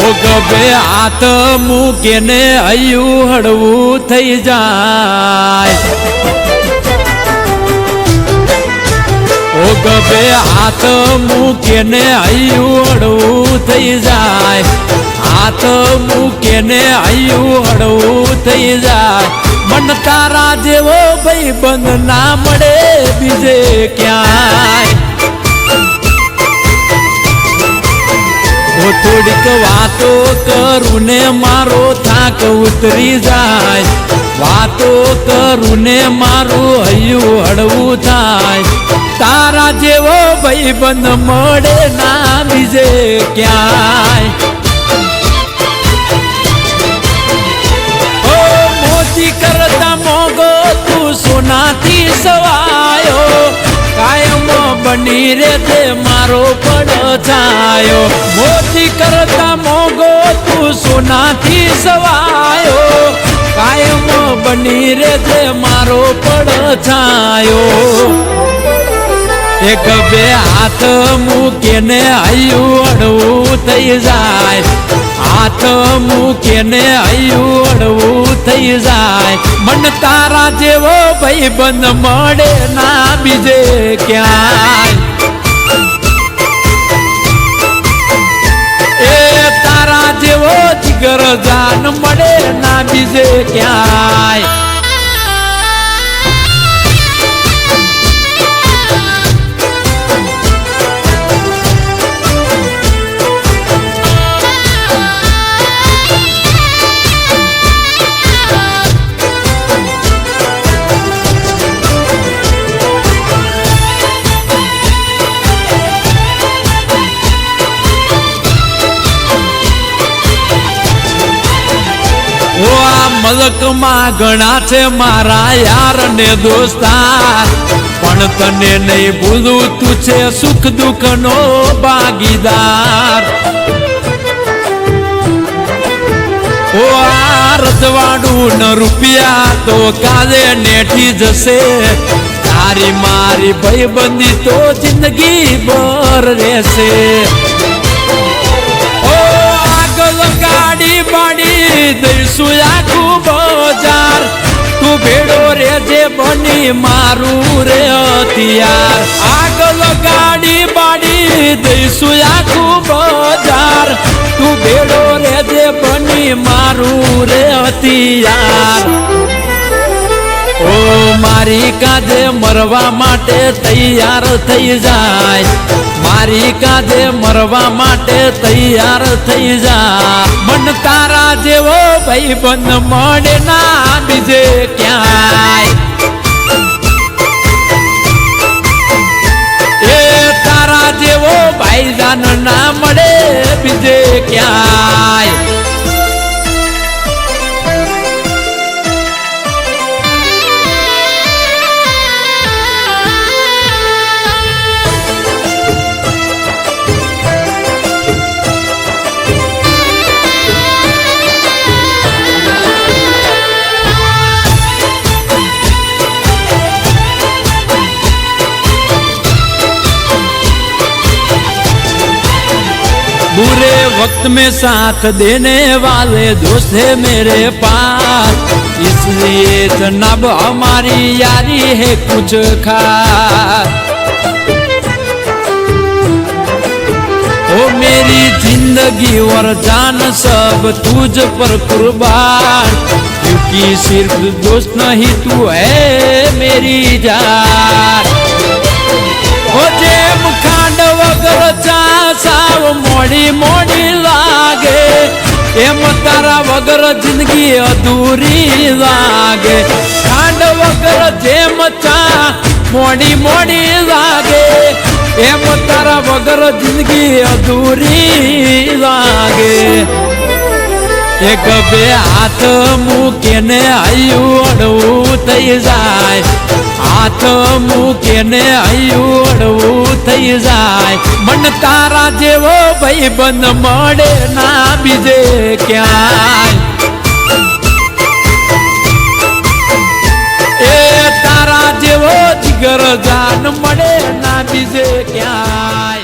ઓ ગભે હાથ મૂકે ને હૈયું હળવું થઈ જાય ઓ ગભે હાથ મૂકે ને હૈયું હળવું થઈ જાય હાથ મૂકે ને હૈયું હળવું થઈ જાય મન તારા જેવો ભાઈ બંધ ના મળે બીજે ક્યાંય થોડીક વાતો કરું ને મારો થાક ઉતરી જાય વાતો કરું ને મારું હૈયું હળવું થાય તારા જેવો ભાઈ બંધ મળે ના બીજે ક્યાંય ઓ મોતી કરતા મોગો તું સોનાથી સવાયો કાયમ બની રે તે મારો પડછાયો મોતી કરતા મોગો તું સોનાથી સવાયો કાયમ બની રે તે મારો પડછાયો એક બે હાથ મૂકે ને હૈયું હળવું થઈ જાય હાથ મૂકે ને હૈયું હળવું થઈ જાય મન તારા જેવો ભાઈ બંધ મળે ના બીજે ક્યાંય એ તારા જેવો જીગર જાન મળે ના બીજે ક્યાંય મલકમાં ઘણા છે મારા યાર ને દોસ્તાર પણ તને નહીં ભૂલું તું છે સુખ દુઃખ નો ભાગીદાર ઓ આ રજવાડું ન રૂપિયા તો કાલે નેઠી જશે તારી મારી ભાઈબંધી તો જિંદગી ભર રહેશે ગાડી બાડી દઈશું આખું બજાર તું ભેડો રે જે બની મારું રે હથિયાર આગળ ગાડી બાડી દઈશું આખું બજાર તું ભેડો રે જે બની મારું રે હથિયાર ઓ મારી કાજે મરવા માટે તૈયાર થઈ જાય મારી કાજે મરવા માટે તૈયાર થઈ જા મન તારા જેવો ભાઈ બંધ મળે ના બીજે ક્યાંય એ તારા જેવો ભાઈજાન ના મળે બીજે ક્યાંય बुरे वक्त में साथ देने वाले दोस्त है मेरे पास इसलिए जनाब हमारी यारी है कुछ खास ओ मेरी जिंदगी और जान सब तुझ पर कुर्बान क्योंकि सिर्फ दोस्त नहीं तू है मेरी जान ओ जेम खांड वगर चा साव मोड़ी मोड़ी लागे एम तारा वगर जिंदगी अधूरी लागे खांड वगर जेम चा मोड़ी मोड़ी लागे एम तारा वगर जिंदगी अधूरी लागे एक बे हाथ मूके ने हैયું હળવું થઈ જાય હાથ મૂકે ને હૈયું હળવું થઈ જાય મન તારા જેવો ભાઈ બંધ મળે ના બીજે ક્યાંય એ તારા જેવો જીગર જાન મળે ના બીજે ક્યાંય